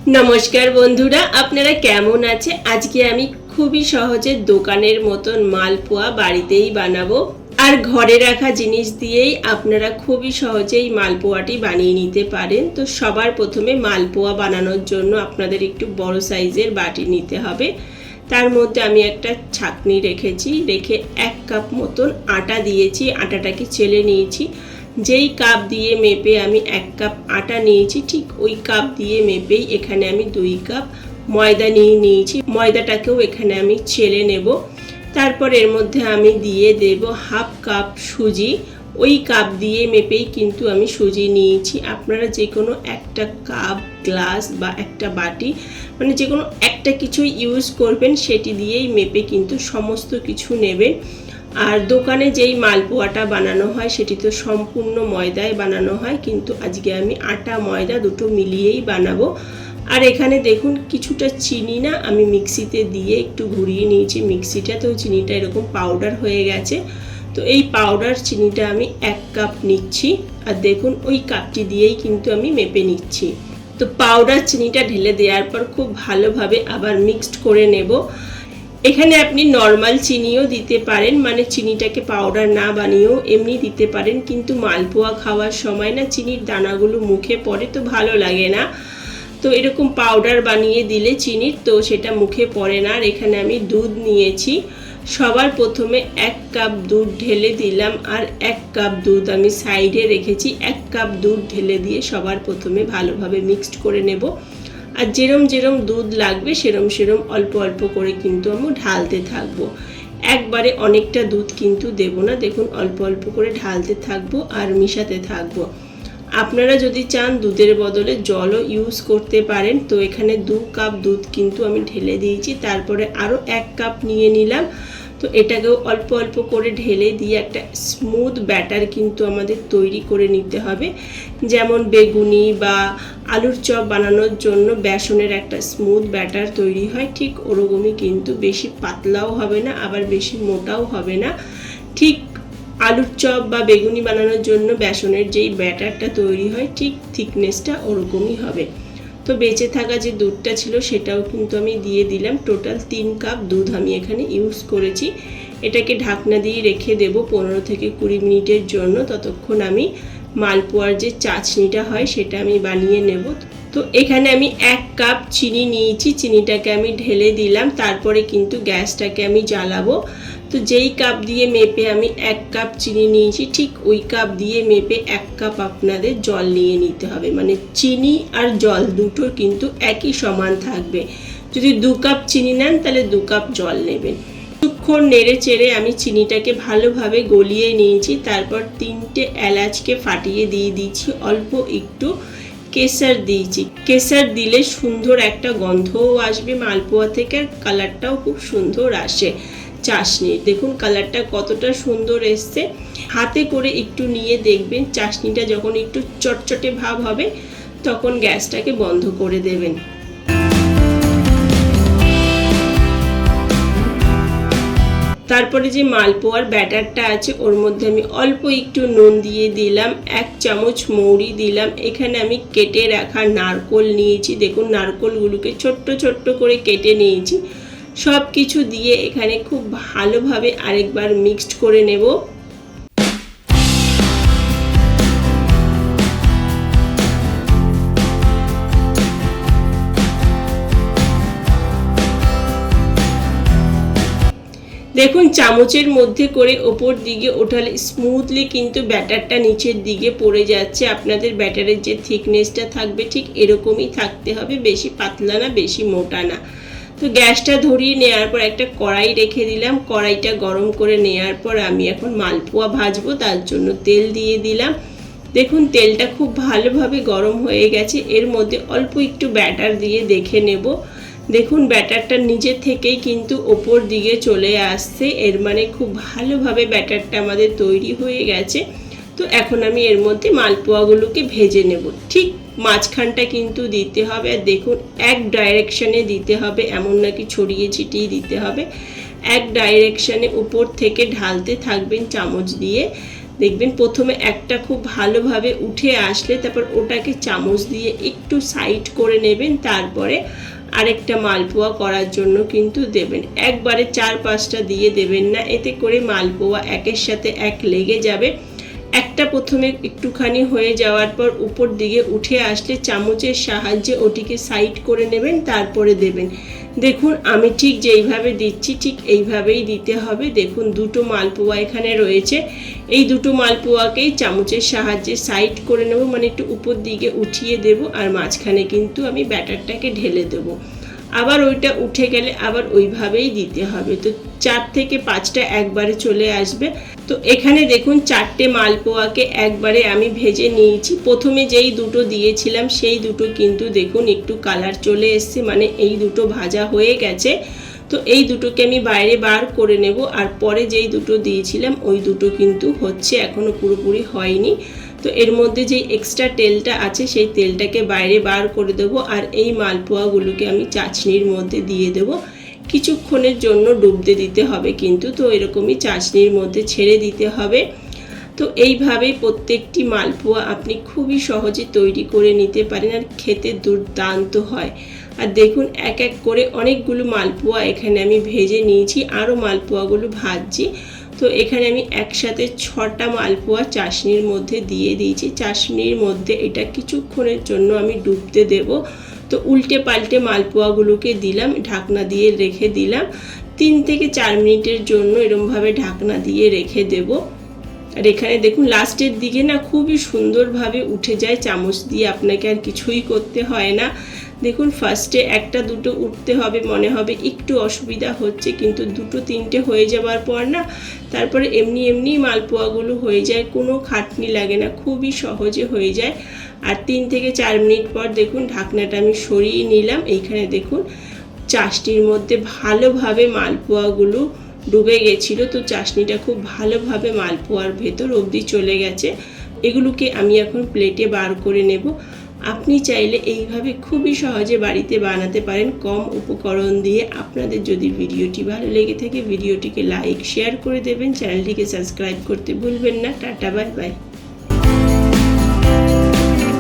নমস্কার বন্ধুরা, আপনারা কেমন আছে? আজকে আমি খুবই সহজে দোকানের মতন মালপোয়া বাড়িতেই বানাবো। আর ঘরে রাখা জিনিস দিয়েই আপনারা খুবই সহজেই মালপোয়াটি বানিয়ে নিতে পারেন। তো সবার প্রথমে মালপোয়া বানানোর জন্য আপনাদের একটু বড় সাইজের বাটি নিতে হবে। তার মধ্যে আমি একটা ছাঁকনি রেখে 1 কাপ মতন আটা দিয়েছি। আটাটাকে চেলে নিয়েছি। যেই কাপ দিয়ে মেপে আমি 1 কাপ আটা নিয়েছি, ঠিক ওই কাপ দিয়ে মেপেই এখানে আমি 2 কাপ ময়দা নিয়েছি। ময়দাটাকেও এখানে আমি চেলে নেব। তারপর এর মধ্যে আমি দিয়ে দেব 1/2 কাপ সুজি। ওই কাপ দিয়ে মেপেই কিন্তু আমি সুজি নিয়েছি। আপনারা যে কোনো একটা কাপ, গ্লাস বা একটা বাটি, মানে যে কোনো একটা কিছু ইউজ করবেন, সেটি দিয়েই মেপে কিন্তু সমস্ত কিছু নেবেন। আর দোকানে যেই মালপোয়াটা বানানো হয় সেটি তো সম্পূর্ণ ময়দায় বানানো হয়, কিন্তু আজকে আমি আটা ময়দা দুটো মিলিয়েই বানাবো। আর এখানে দেখুন কিছুটা চিনি না আমি মিক্সিতে দিয়ে একটু ঘুরিয়ে নিয়েছি মিক্সিটা, তো চিনিটা এরকম পাউডার হয়ে গেছে। তো এই পাউডার চিনিটা আমি 1 কাপ নিচ্ছি। আর দেখুন ওই কাপটি দিয়েই কিন্তু আমি মেপে নিচ্ছি। তো পাউডার চিনিটা ঢেলে দেওয়ার পর খুব ভালোভাবে আবার মিক্সড করে নেব। এখানে আপনি নর্মাল চিনিও দিতে পারেন, মানে চিনিটাকে পাউডার না বানিয়েও এমনি দিতে পারেন, কিন্তু মালপোয়া খাওয়ার সময় না চিনির দানাগুলো মুখে পড়ে, তো ভালো লাগে না। তো এরকম পাউডার বানিয়ে দিলে চিনির, তো সেটা মুখে পড়ে না। আর এখানে আমি দুধ নিয়েছি। সবার প্রথমে 1 কাপ দুধ ঢেলে দিলাম, আর 1 কাপ দুধ আমি সাইডে রেখেছি। 1 কাপ দুধ ঢেলে দিয়ে সবার প্রথমে ভালোভাবে মিক্সড করে নেব। আর যেরম দুধ লাগবে সেরম অল্প অল্প করে কিন্তু আমি ঢালতে থাকবো। একবারে অনেকটা দুধ কিন্তু দেব না, দেখুন অল্প অল্প করে ঢালতে থাকবো আর মিশাতে থাকবো। আপনারা যদি চান দুধের বদলে জলও ইউজ করতে পারেন। তো এখানে 2 কাপ দুধ কিন্তু আমি ঢেলে দিয়েছি। তারপরে আরও 1 কাপ নিয়ে নিলাম। তো এটাকেও অল্প অল্প করে ঢেলে দিয়ে একটা স্মুথ ব্যাটার কিন্তু আমাদের তৈরি করে নিতে হবে। যেমন বেগুনি বা আলুর চপ বানানোর জন্য বেসনের একটা স্মুথ ব্যাটার তৈরি হয়, ঠিক ওরকমই কিন্তু, বেশি পাতলাও হবে না আবার বেশি মোটাও হবে না। ঠিক আলুর চপ বা বেগুনি বানানোর জন্য বেসনের যেই ব্যাটারটা তৈরি হয় ঠিক থিকনেসটা ওরকমই হবে। তো বেঁচে থাকা যে দুধটা ছিল সেটাও কিন্তু আমি দিয়ে দিলাম। টোটাল 3 কাপ দুধ আমি এখানে ইউজ করেছি। এটাকে ঢাকনা দিয়ে রেখে দেব 15 থেকে 20 মিনিটের জন্য। ততক্ষণ আমি মালপোয়ার যে চাশনিটা হয় সেটা আমি বানিয়ে নেব। তো এখানে আমি 1 কাপ চিনি নিয়েছি, চিনিটাকে আমি ঢেলে দিলাম। তারপরে কিন্তু গ্যাসটাকে আমি জ্বালাবো। তো যেই কাপ দিয়ে মেপে আমি 1 কাপ চিনি নিয়েছি, ঠিক ওই কাপ দিয়ে মেপে 1 কাপ আপনাদের জল নিয়ে নিতে হবে। মানে চিনি আর জল দুটো কিন্তু একই সমান থাকবে। যদি 2 কাপ চিনি নেন তাহলে 2 কাপ জল নেবেন। কিছুক্ষণ নেড়ে চেড়ে আমি চিনিটাকে ভালোভাবে গলিয়ে নিয়েছি। তারপর 3টে এলাচকে ফাটিয়ে দিয়ে দিয়েছি। অল্প একটু কেশর দিয়েছি। কেশর দিলে সুন্দর একটা গন্ধও আসবে মালপোয়া থেকে, আর কালারটাও খুব সুন্দর আসে চাশনির। দেখুন কালারটা কতটা সুন্দর এসছে। হাতে করে একটু নিয়ে দেখবেন চাশনিটা যখন একটু চটচটে ভাব হবে তখন গ্যাসটাকে বন্ধ করে দেবেন। তারপরে যে মালপোয়ার ব্যাটারটা আছে ওর মধ্যে আমি অল্প একটু নুন দিয়ে দিলাম, 1 চামচ মৌরি দিলাম। এখানে আমি কেটে রাখা নারকোল নিয়েছি। দেখুন নারকোলগুলোকে ছোট্ট ছোট্ট করে কেটে নিয়েছি। সব কিছু দিয়ে এখানে খুব ভালোভাবে আরেকবার মিক্সড করে নেব। দেখুন চামচের মধ্যে করে ওপর দিকে ওঠালে স্মুথলি কিন্তু ব্যাটারটা নিচের দিকে পড়ে যাচ্ছে। আপনাদের ব্যাটারের যে থিকনেসটা থাকবে ঠিক এরকমই থাকতে হবে, বেশি পাতলা না বেশি মোটা না। তো গ্যাসটা ধরিয়ে নেওয়ার পর একটা কড়াই রেখে দিলাম। কড়াইটা গরম করে নেওয়ার পর আমি এখন মালপোয়া ভাজবো, তার জন্য তেল দিয়ে দিলাম। দেখুন তেলটা খুব ভালোভাবে গরম হয়ে গেছে। এর মধ্যে অল্প একটু ব্যাটার দিয়ে দেখে নেব। দেখুন ব্যাটারটা নিজে থেকেই কিন্তু ওপর দিকে চলে আসছে, এর মানে খুব ভালোভাবে ব্যাটারটা আমাদের তৈরি হয়ে গেছে। তো এখন আমি এর মধ্যে মালপোয়াগুলোকে ভেজে নেব। ঠিক মাঝখানটা কিন্তু দিতে হবে। আর দেখুন এক ডাইরেকশনে দিতে হবে, এমন নাকি ছড়িয়ে ছিটিয়ে দিতে হবে। এক ডাইরেকশনে উপর থেকে ঢালতে থাকবেন চামচ দিয়ে। দেখবেন প্রথমে একটা খুব ভালোভাবে উঠে আসলে তারপর ওটাকে চামচ দিয়ে একটু সাইড করে নেবেন, তারপরে আরেকটা মালপোয়া করার জন্য কিন্তু দেবেন। একবারে 4-5টা দিয়ে দেবেন না, এতে করে মালপোয়া একের সাথে এক লেগে যাবে। একটা প্রথমে একটুখানি হয়ে যাওয়ার পর উপর দিকে উঠে আসলে চামচের সাহায্যে ওটিকে সাইড করে নেবেন, তারপরে দেবেন। দেখুন আমি ঠিক যেইভাবে দিচ্ছি ঠিক এইভাবেই দিতে হবে। দেখুন দুটো মালপোয়া এখানে রয়েছে, এই দুটো মালপোয়াকেই চামচের সাহায্যে সাইড করে নেব, মানে একটু উপর দিকে উঠিয়ে দেব, আর মাঝখানে কিন্তু আমি ব্যাটারটাকে ঢেলে দেবো। আবার ওইটা উঠে গেলে আবার ওইভাবেই দিতে হবে। তো 4 থেকে 5টা একবারে চলে আসবে। তো এখানে দেখুন 4টে মালপোয়াকে একবারে আমি ভেজে নিয়েছি। প্রথমে যেই দুটো দিয়েছিলাম সেই দুটো কিন্তু দেখুন একটু কালার চলে এসছে, মানে এই দুটো ভাজা হয়ে গেছে। তো এই দুটোকে আমি বাইরে বার করে নেব, আর পরে যেই দুটো দিয়েছিলাম ওই দুটো কিন্তু হচ্ছে, এখনো পুরোপুরি হয়নি। তো এর মধ্যে যে এক্সট্রা তেলটা আছে সেই তেলটাকে বাইরে বার করে দেবো, আর এই মালপোয়াগুলোকে আমি চাশনির মধ্যে দিয়ে দেবো। কিছুক্ষণের জন্য ডুবতে দিতে হবে কিন্তু, তো এরকমই চাশনির মধ্যে ছেড়ে দিতে হবে। তো এইভাবেই প্রত্যেকটি মালপোয়া আপনি খুবই সহজে তৈরি করে নিতে পারেন, আর খেতে দুর্দান্ত হয়। আর দেখুন এক এক করে অনেকগুলো মালপোয়া এখানে আমি ভেজে নিয়েছি, আরও মালপোয়াগুলো ভাজছি। তো এখানে আমি একসাথে 6টা মালপোয়া চাশনির মধ্যে দিয়ে দিয়েছি। চাশনির মধ্যে এটা কিছুক্ষণের জন্য আমি ডুবতে দেব। তো উল্টে পাল্টে মালপোয়াগুলোকে দিলাম, ঢাকনা দিয়ে রেখে দিলাম 3 থেকে 4 মিনিটের জন্য, এরমভাবে ঢাকনা দিয়ে রেখে দেব। আর এখানে দেখুন লাস্টের দিকে না খুবই সুন্দরভাবে উঠে যায় চামচ দিয়ে, আপনাকে আর কিছুই করতে হয় না। দেখুন ফার্স্টে 1-2 উঠতে হবে, মনে হবে একটু অসুবিধা হচ্ছে, কিন্তু 2-3টে হয়ে যাওয়ার পর না তারপরে এমনি মালপোয়াগুলো হয়ে যায়, কোনো খাটনি লাগে না, খুবই সহজে হয়ে যায়। আর 3 থেকে 4 মিনিট পর দেখুন ঢাকনাটা আমি সরিয়ে নিলাম। এইখানে দেখুন চাশনির মধ্যে ভালোভাবে মালপোয়াগুলো ডুবে গেছিলো, তো চাশনিটা খুব ভালোভাবে মালপোয়ার ভেতর অবধি চলে গেছে। এগুলোকে আমি এখন প্লেটে বার করে নেব। আপনি চাইলে এইভাবে খুবই সহজে বাড়িতে বানাতে পারেন কম উপকরণ দিয়ে। আপনাদের যদি ভিডিওটি ভালো লেগে থাকে ভিডিওটিকে লাইক শেয়ার করে দেবেন, চ্যানেলটিকে সাবস্ক্রাইব করতে ভুলবেন না। Tata, bye bye.